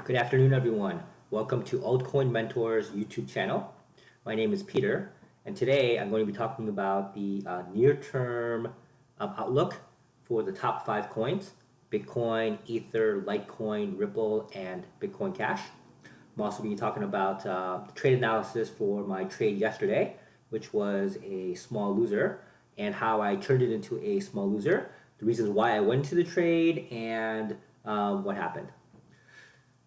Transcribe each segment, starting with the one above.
Good afternoon, everyone. Welcome to Altcoin Mentors YouTube channel. My name is Peter, and today I'm going to be talking about the near-term outlook for the top 5 coins: Bitcoin, Ether, Litecoin, Ripple, and Bitcoin Cash. I'm also going to be talking about the trade analysis for my trade yesterday, which was a small loser, and how I turned it into a small loser, the reasons why I went into the trade, and what happened.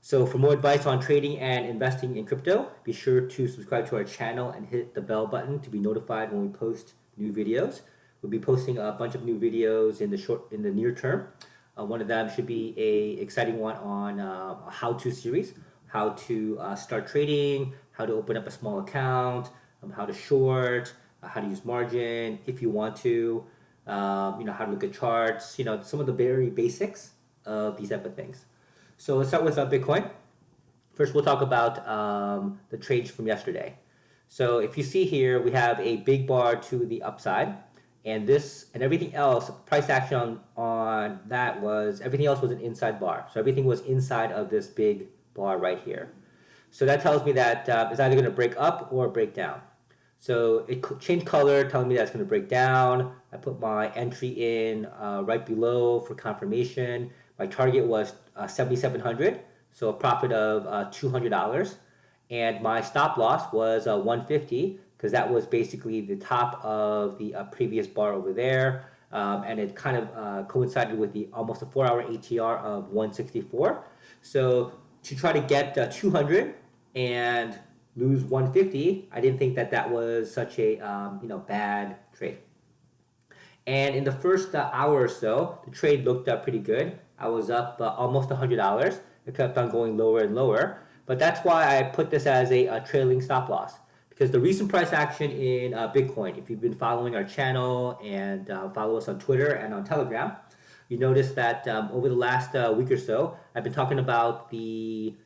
So for more advice on trading and investing in crypto, be sure to subscribe to our channel and hit the bell button to be notified when we post new videos. We'll be posting a bunch of new videos in the near term. One of them should be a exciting one on a how-to series, how to start trading, how to open up a small account, how to short, how to use margin if you want to, how to look at charts, some of the very basics of these type of things. So let's start with Bitcoin. First, we'll talk about the trades from yesterday. So if you see here, we have a big bar to the upside, and this and everything else, price action on that was, everything else was an inside bar. So everything was inside of this big bar right here. So that tells me that it's either going to break up or break down. So it changed color, telling me that it's going to break down. I put my entry in right below for confirmation. My target was 7,700, so a profit of $200, and my stop loss was 150 because that was basically the top of the previous bar over there, and it kind of coincided with the almost a 4-hour ATR of 164. So to try to get 200 and lose 150, I didn't think that that was such a bad trade. And in the first hour or so, the trade looked pretty good. I was up almost $100. It kept on going lower and lower. But that's why I put this as a trailing stop loss. Because the recent price action in Bitcoin, if you've been following our channel and follow us on Twitter and on Telegram, you notice that over the last week or so, I've been talking about the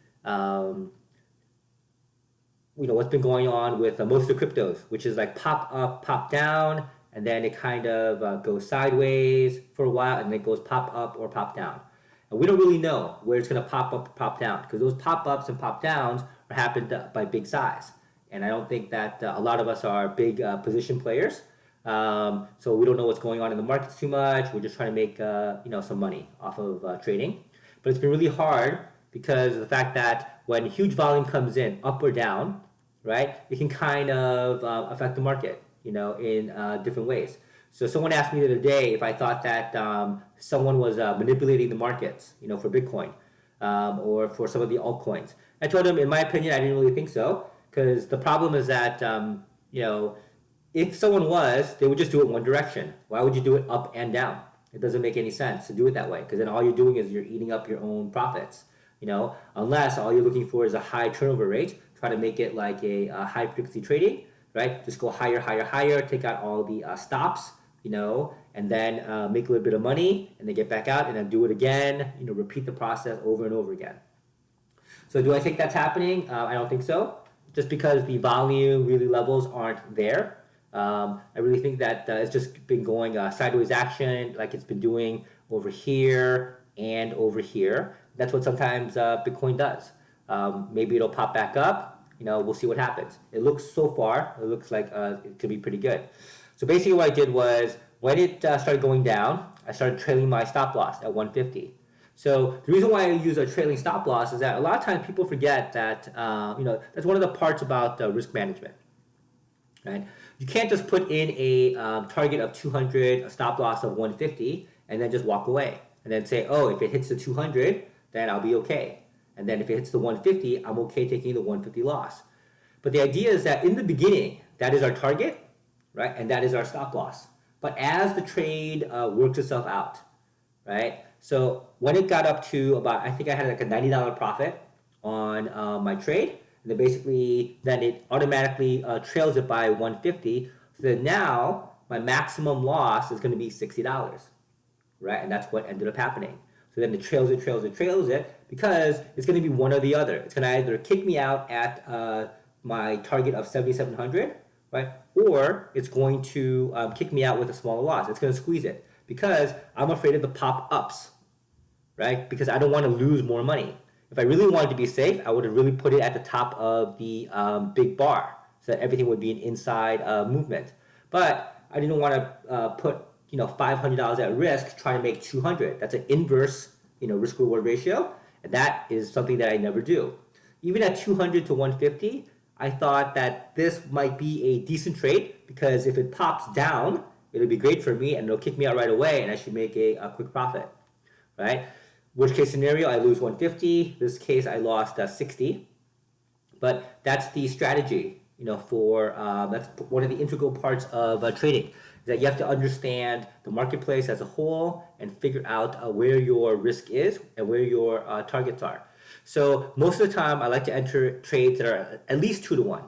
what's been going on with most of the cryptos, which is like pop up, pop down, and then it kind of goes sideways for a while, and then it goes pop up or pop down. And we don't really know where it's going to pop up or pop down, because those pop ups and pop downs are happened by big size. And I don't think that a lot of us are big position players. So we don't know what's going on in the markets too much. We're just trying to make some money off of trading. But it's been really hard because of the fact that when huge volume comes in, up or down, right, it can kind of affect the market, in different ways. So someone asked me the other day if I thought that someone was manipulating the markets, for Bitcoin or for some of the altcoins. I told them, in my opinion, I didn't really think so, because the problem is that, if someone was, they would just do it one direction. Why would you do it up and down? It doesn't make any sense to do it that way, because then all you're doing is you're eating up your own profits, unless all you're looking for is a high turnover rate. Try to make it like a high frequency trading, right? Just go higher, higher, higher, take out all the stops, and then make a little bit of money, and then get back out, and then do it again, repeat the process over and over again. So do I think that's happening? I don't think so, just because the volume really levels aren't there. I really think that it's just been going sideways action like it's been doing over here and over here. That's what sometimes Bitcoin does. Maybe it'll pop back up. We'll see what happens. It looks like it could be pretty good. So basically what I did was, when it started going down, I started trailing my stop loss at 150. So the reason why I use a trailing stop loss is that a lot of times people forget that, that's one of the parts about risk management, right? You can't just put in a target of 200, a stop loss of 150, and then just walk away. And then say, oh, if it hits the 200, then I'll be okay. And then if it hits the 150, I'm okay taking the 150 loss. But the idea is that in the beginning, that is our target, right? And that is our stop loss. But as the trade works itself out, right? So when it got up to about, I think I had like a $90 profit on my trade, and then basically, then it automatically trails it by 150. So then now my maximum loss is going to be $60, right? And that's what ended up happening. So then it trails it, because it's going to be one or the other. It's going to either kick me out at my target of 7,700, right? Or it's going to kick me out with a smaller loss. It's going to squeeze it, because I'm afraid of the pop-ups, right? Because I don't want to lose more money. If I really wanted to be safe, I would have really put it at the top of the big bar so that everything would be an inside movement. But I didn't want to put $500 at risk trying to make 200. That's an inverse risk reward ratio, and that is something that I never do. Even at 200 to 150, I thought that this might be a decent trade because if it pops down, it'll be great for me and it'll kick me out right away and I should make a quick profit, right? Worst case scenario, I lose 150. This case, I lost 60. But that's the strategy, for that's one of the integral parts of trading. Is that you have to understand the marketplace as a whole and figure out where your risk is and where your targets are. So most of the time, I like to enter trades that are at least 2 to 1,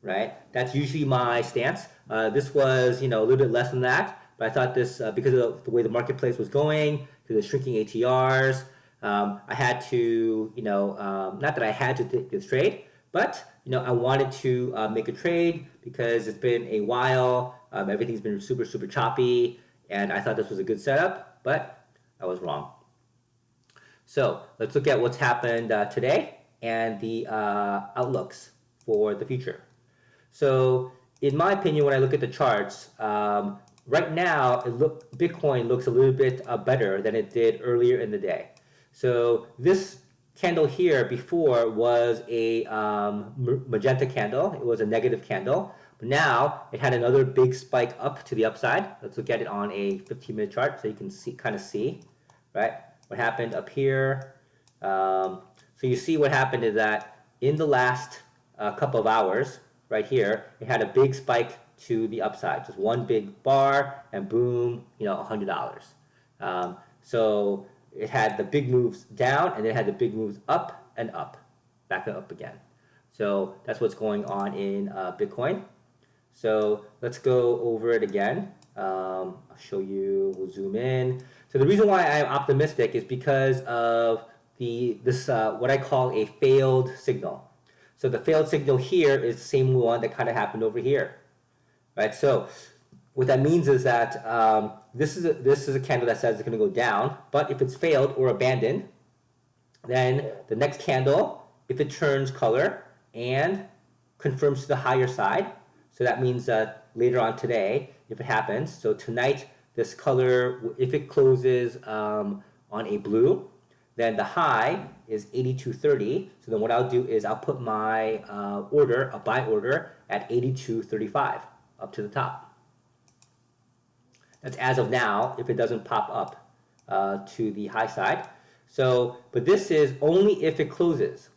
right? That's usually my stance. This was, a little bit less than that, but I thought this, because of the way the marketplace was going, because of shrinking ATRs, I had to, not that I had to take this trade, but, I wanted to make a trade because it's been a while. Everything's been super, super choppy, and I thought this was a good setup, but I was wrong. So let's look at what's happened today and the outlooks for the future. So in my opinion, when I look at the charts, right now Bitcoin looks a little bit better than it did earlier in the day. So this candle here before was a magenta candle. It was a negative candle. But now it had another big spike up to the upside. Let's look at it on a 15-minute chart so you can kind of see, right? What happened up here. So you see what happened is that in the last couple of hours, right here, it had a big spike to the upside. Just one big bar and boom, $100. So it had the big moves down and it had the big moves up and up, back and up again. So that's what's going on in Bitcoin. So let's go over it again. I'll show you, we'll zoom in. So the reason why I'm optimistic is because of this what I call a failed signal. So the failed signal here is the same one that kind of happened over here, right? So what that means is that this is a candle that says it's going to go down, but if it's failed or abandoned, then the next candle, if it turns color and confirms to the higher side, so that means that later on today, if it happens, so tonight this color, if it closes on a blue, then the high is 82.30. So then what I'll do is I'll put my order, a buy order, at 82.35 up to the top. That's as of now, if it doesn't pop up to the high side. So, but this is only if it closes,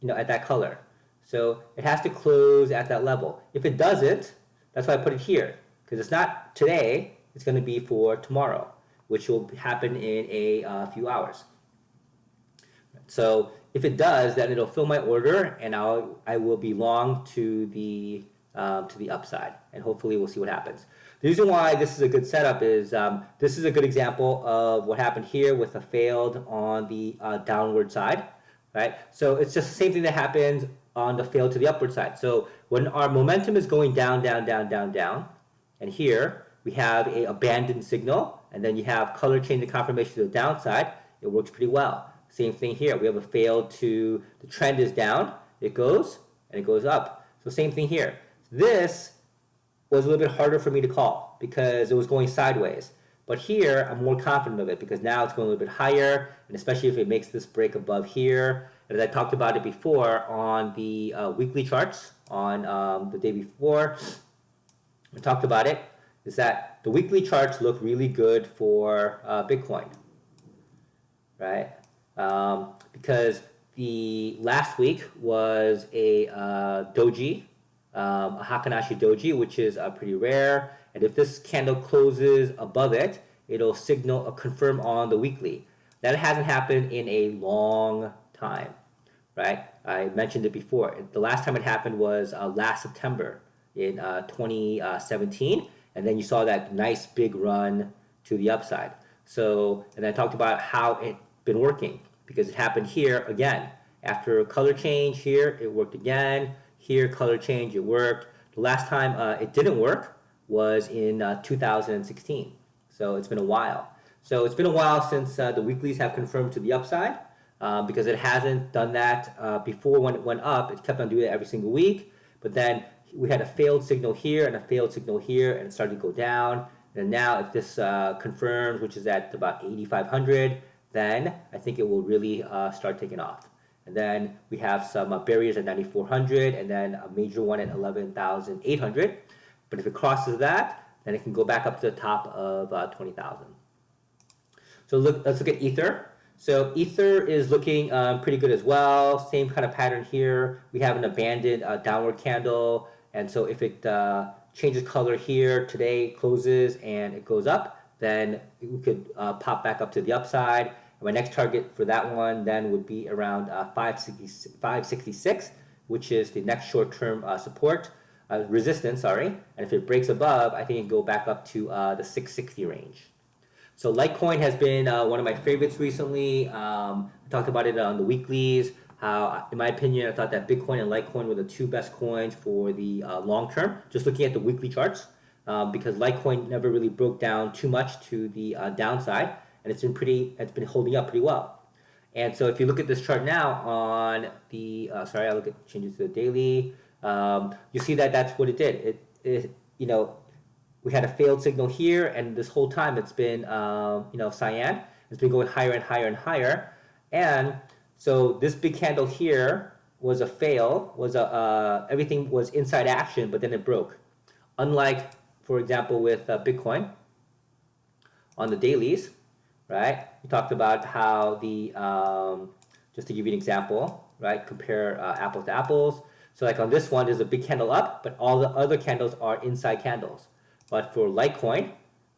at that color. So it has to close at that level. If it doesn't, that's why I put it here, because it's not today, it's going to be for tomorrow, which will happen in a few hours. So if it does, then it'll fill my order, and I will be long to the upside, and hopefully we'll see what happens. The reason why this is a good setup is this is a good example of what happened here with a failed on the downward side, right? So it's just the same thing that happens on the failed to the upward side. So when our momentum is going down, down, down, down, down, and here we have a abandoned signal, and then you have color change and confirmation to the downside, it works pretty well. Same thing here. We have a failed to, the trend is down, it goes, and it goes up. So same thing here. This was a little bit harder for me to call because it was going sideways. But here, I'm more confident of it because now it's going a little bit higher, and especially if it makes this break above here. And as I talked about it before on the weekly charts on the day before, I talked about it, is that the weekly charts look really good for Bitcoin, right? Because the last week was a doji, a Hakanashi doji, which is pretty rare. And if this candle closes above it, it'll signal a confirm on the weekly. That hasn't happened in a long time, right? I mentioned it before. The last time it happened was last September in 2017. And then you saw that nice big run to the upside. So, and I talked about how it's been working because it happened here again. After a color change here, it worked again. Here, color change, it worked. The last time it didn't work was in 2016. So it's been a while. So it's been a while since the weeklies have confirmed to the upside. because it hasn't done that before. When it went up, it kept on doing it every single week, but then we had a failed signal here and a failed signal here, and it started to go down. And now if this confirms, which is at about 8,500, then I think it will really start taking off. And then we have some barriers at 9,400, and then a major one at 11,800. But if it crosses that, then it can go back up to the top of 20,000. So let's look at Ether. So Ether is looking pretty good as well. Same kind of pattern here. We have an abandoned downward candle, and so if it changes color here today, closes and it goes up, then we could pop back up to the upside. And my next target for that one then would be around 566, which is the next short-term support resistance. Sorry, and if it breaks above, I think it can go back up to the 660 range. So Litecoin has been one of my favorites recently. I talked about it on the weeklies. How, in my opinion, I thought that Bitcoin and Litecoin were the two best coins for the long term, just looking at the weekly charts, because Litecoin never really broke down too much to the downside, and it's been holding up pretty well. And so if you look at this chart now on the, sorry, I look at changes to the daily, you see that that's what it did. You know, we had a failed signal here, and this whole time it's been, you know, cyan. It's been going higher and higher and higher, and so this big candle here was a fail, everything was inside action, but then it broke. Unlike, for example, with Bitcoin on the dailies, right? We talked about how the, just to give you an example, right? Compare apples to apples. So like on this one, there's a big candle up, but all the other candles are inside candles. But for Litecoin,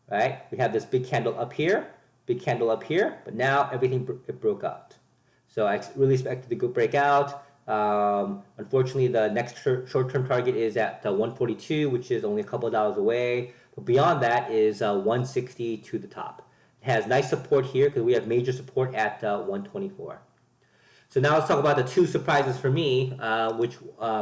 right? We have this big candle up here, big candle up here, but now everything it broke out. So I really expected to go break out. Unfortunately, the next short-term target is at 142, which is only a couple of dollars away. But beyond that is 160 to the top. It has nice support here because we have major support at 124. So now let's talk about the two surprises for me, which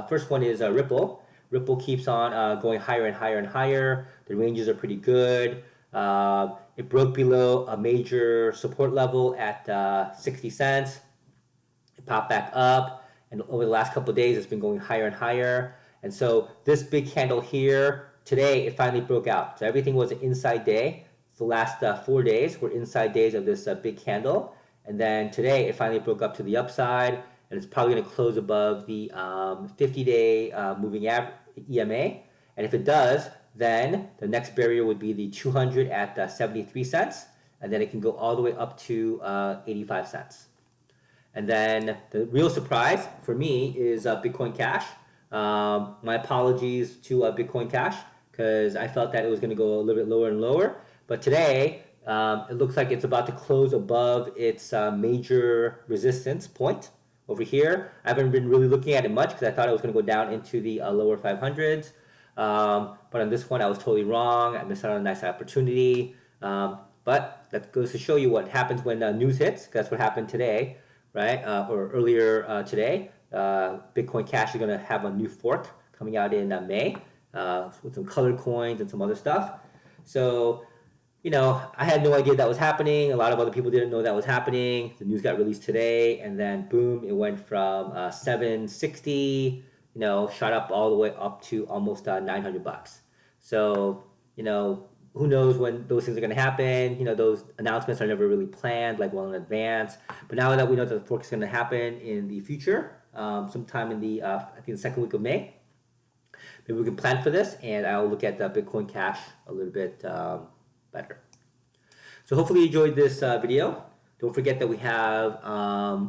first one is Ripple. Ripple keeps on going higher and higher and higher. The ranges are pretty good. It broke below a major support level at 60 cents. It popped back up, and over the last couple of days, it's been going higher and higher. And so this big candle here, today, it finally broke out. So everything was an inside day. The last 4 days were inside days of this big candle. And then today, it finally broke up to the upside, and it's probably going to close above the 50-day moving average EMA. And if it does, then the next barrier would be the 200 at 73 cents, and then it can go all the way up to 85 cents. And then the real surprise for me is Bitcoin Cash. My apologies to Bitcoin Cash, because I felt that it was going to go a little bit lower and lower. But today, it looks like it's about to close above its major resistance point over here. I haven't been really looking at it much because I thought it was going to go down into the lower 500s. But on this one, I was totally wrong. I missed out on a nice opportunity. But that goes to show you what happens when news hits. That's what happened today, right? Or earlier today. Bitcoin Cash is going to have a new fork coming out in May with some colored coins and some other stuff. So, you know, I had no idea that was happening. A lot of other people didn't know that was happening. The news got released today, and then boom, it went from 760, you know, shot up all the way up to almost 900 bucks. So, you know, who knows when those things are going to happen. You know, those announcements are never really planned, like well in advance. But now that we know that the fork is going to happen in the future, sometime in the, I think the second week of May, maybe we can plan for this, and I'll look at the Bitcoin Cash a little bit better. So hopefully you enjoyed this video. Don't forget that we have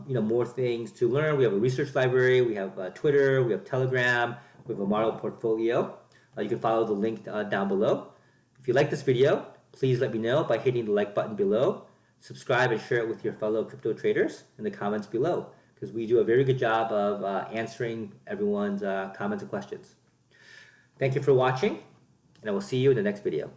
you know, more things to learn. We have a research library, we have Twitter, we have Telegram, we have a model portfolio. You can follow the link down below. If you like this video, please let me know by hitting the like button below. Subscribe and share it with your fellow crypto traders in the comments below, because we do a very good job of answering everyone's comments and questions. Thank you for watching, and I will see you in the next video.